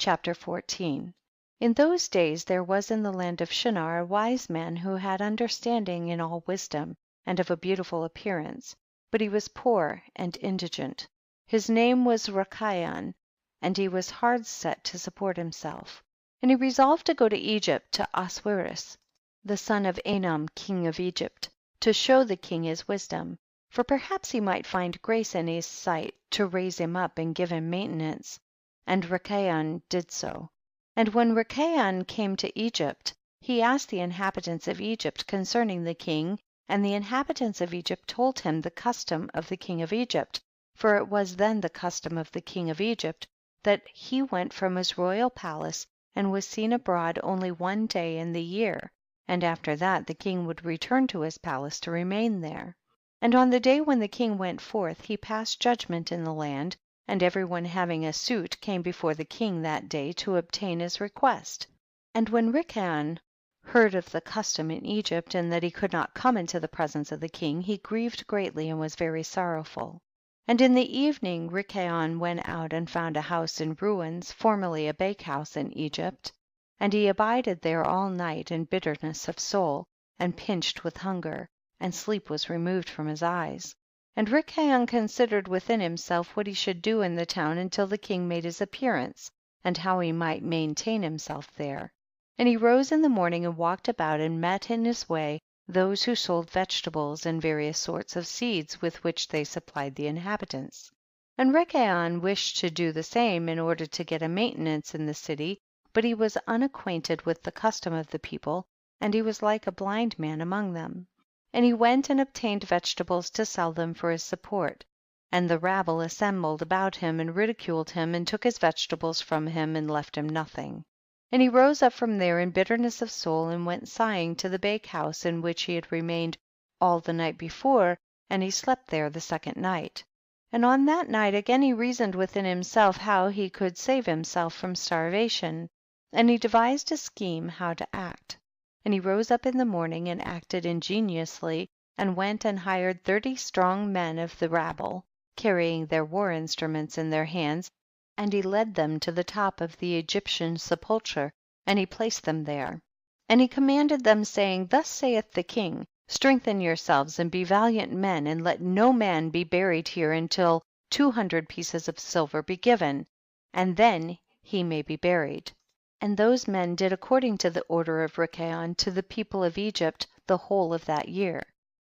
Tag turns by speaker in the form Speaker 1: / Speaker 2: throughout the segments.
Speaker 1: Chapter 14. In those days there was in the land of Shinar a wise man who had understanding in all wisdom, and of a beautiful appearance, but he was poor and indigent. His name was Rikayon, and he was hard set to support himself. And he resolved to go to Egypt to Oswiris, the son of Anom king of Egypt, to show the king his wisdom, for perhaps he might find grace in his sight to raise him up and give him maintenance. And Rikayon did so. And when Rikayon came to Egypt, he asked the inhabitants of Egypt concerning the king, and the inhabitants of Egypt told him the custom of the king of Egypt, for it was then the custom of the king of Egypt that he went from his royal palace and was seen abroad only one day in the year, and after that the king would return to his palace to remain there. And on the day when the king went forth he passed judgment in the land, and every one having a suit came before the king that day to obtain his request. And when Rikayon heard of the custom in Egypt, and that he could not come into the presence of the king, he grieved greatly and was very sorrowful. And in the evening Rikayon went out and found a house in ruins, formerly a bakehouse in Egypt, and he abided there all night in bitterness of soul, and pinched with hunger, and sleep was removed from his eyes. And Rikayon considered within himself what he should do in the town until the king made his appearance, and how he might maintain himself there. And he rose in the morning and walked about, and met in his way those who sold vegetables and various sorts of seeds with which they supplied the inhabitants. And Rikayon wished to do the same in order to get a maintenance in the city, but he was unacquainted with the custom of the people, and he was like a blind man among them. And he went and obtained vegetables to sell them for his support, and the rabble assembled about him and ridiculed him, and took his vegetables from him and left him nothing. And he rose up from there in bitterness of soul, and went sighing to the bakehouse in which he had remained all the night before, and he slept there the second night. And on that night again he reasoned within himself how he could save himself from starvation, and he devised a scheme how to act. And he rose up in the morning and acted ingeniously, and went and hired 30 strong men of the rabble, carrying their war instruments in their hands, and he led them to the top of the Egyptian sepulchre, and he placed them there. And he commanded them, saying, Thus saith the king, strengthen yourselves and be valiant men, and let no man be buried here until 200 pieces of silver be given, and then he may be buried. And those men did according to the order of Rikayon to the people of Egypt the whole of that year.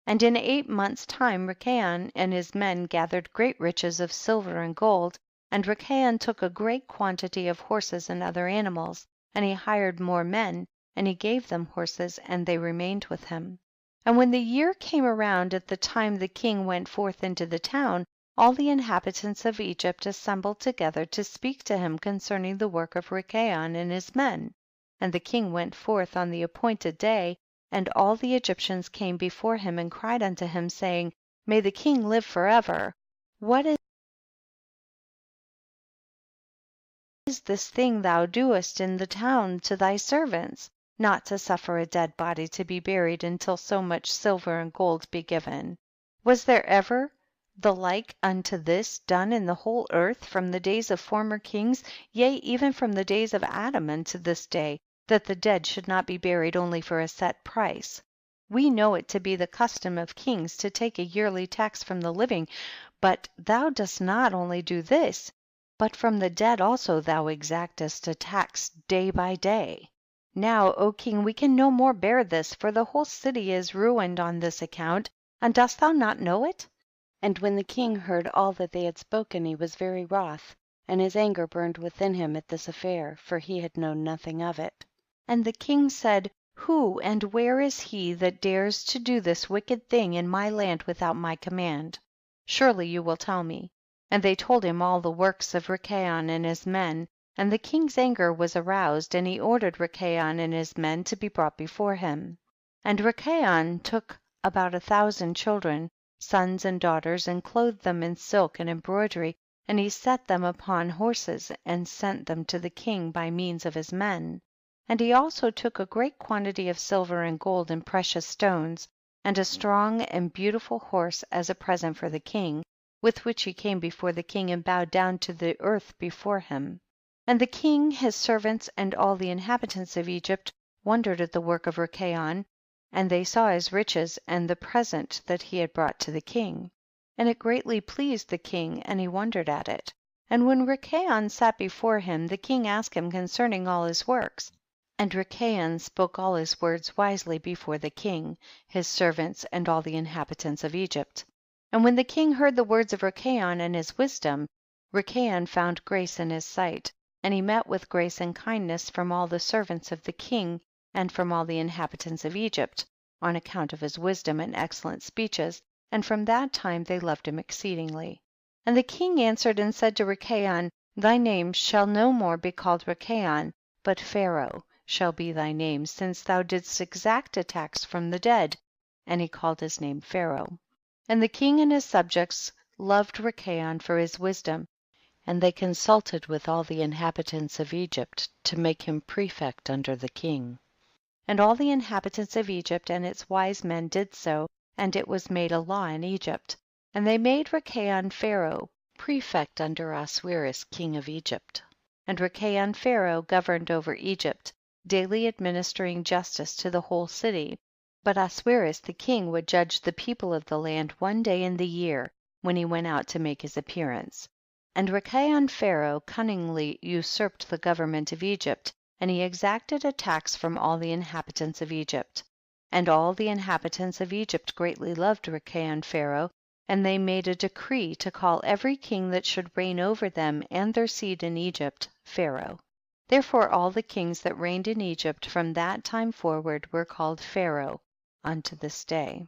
Speaker 1: And in 8 months' time Rikayon and his men gathered great riches of silver and gold, and Rikayon took a great quantity of horses and other animals, and he hired more men, and he gave them horses, and they remained with him. And when the year came around at the time the king went forth into the town, all the inhabitants of Egypt assembled together to speak to him concerning the work of Rikayon and his men. And the king went forth on the appointed day, and all the Egyptians came before him and cried unto him, saying, May the king live forever. What is this thing thou doest in the town to thy servants, not to suffer a dead body to be buried until so much silver and gold be given? Was there ever the like unto this done in the whole earth from the days of former kings, yea, even from the days of Adam unto this day, that the dead should not be buried only for a set price? We know it to be the custom of kings to take a yearly tax from the living, but thou dost not only do this, but from the dead also thou exactest a tax day by day. Now, O king, we can no more bear this, for the whole city is ruined on this account, and dost thou not know it? And when the king heard all that they had spoken, he was very wroth, and his anger burned within him at this affair, for he had known nothing of it. And the king said, Who and where is he that dares to do this wicked thing in my land without my command? Surely you will tell me. And they told him all the works of Rikayon and his men, and the king's anger was aroused, and he ordered Rikayon and his men to be brought before him. And Rikayon took about 1,000 children, sons and daughters, and clothed them in silk and embroidery, and he set them upon horses and sent them to the king by means of his men. And he also took a great quantity of silver and gold and precious stones, and a strong and beautiful horse as a present for the king, with which he came before the king and bowed down to the earth before him. And the king, his servants, and all the inhabitants of Egypt wondered at the work of Rikayon, and they saw his riches and the present that he had brought to the king. And it greatly pleased the king, and he wondered at it. And when Rikayon sat before him, the king asked him concerning all his works. And Rikayon spoke all his words wisely before the king, his servants, and all the inhabitants of Egypt. And when the king heard the words of Rikayon and his wisdom, Rikayon found grace in his sight, and he met with grace and kindness from all the servants of the king and from all the inhabitants of Egypt, on account of his wisdom and excellent speeches, and from that time they loved him exceedingly. And the king answered and said to Rikayon, thy name shall no more be called Rikayon, but Pharaoh shall be thy name, since thou didst exact a tax from the dead. And he called his name Pharaoh. And the king and his subjects loved Rikayon for his wisdom, and they consulted with all the inhabitants of Egypt to make him prefect under the king. And all the inhabitants of Egypt and its wise men did so, and it was made a law in Egypt. And they made Rikayon Pharaoh prefect under Oswiris king of Egypt. And Rikayon Pharaoh governed over Egypt, daily administering justice to the whole city. But Oswiris the king would judge the people of the land one day in the year, when he went out to make his appearance. And Rikayon Pharaoh cunningly usurped the government of Egypt, and he exacted a tax from all the inhabitants of Egypt. And all the inhabitants of Egypt greatly loved Rikayon Pharaoh, and they made a decree to call every king that should reign over them and their seed in Egypt, Pharaoh. Therefore all the kings that reigned in Egypt from that time forward were called Pharaoh unto this day.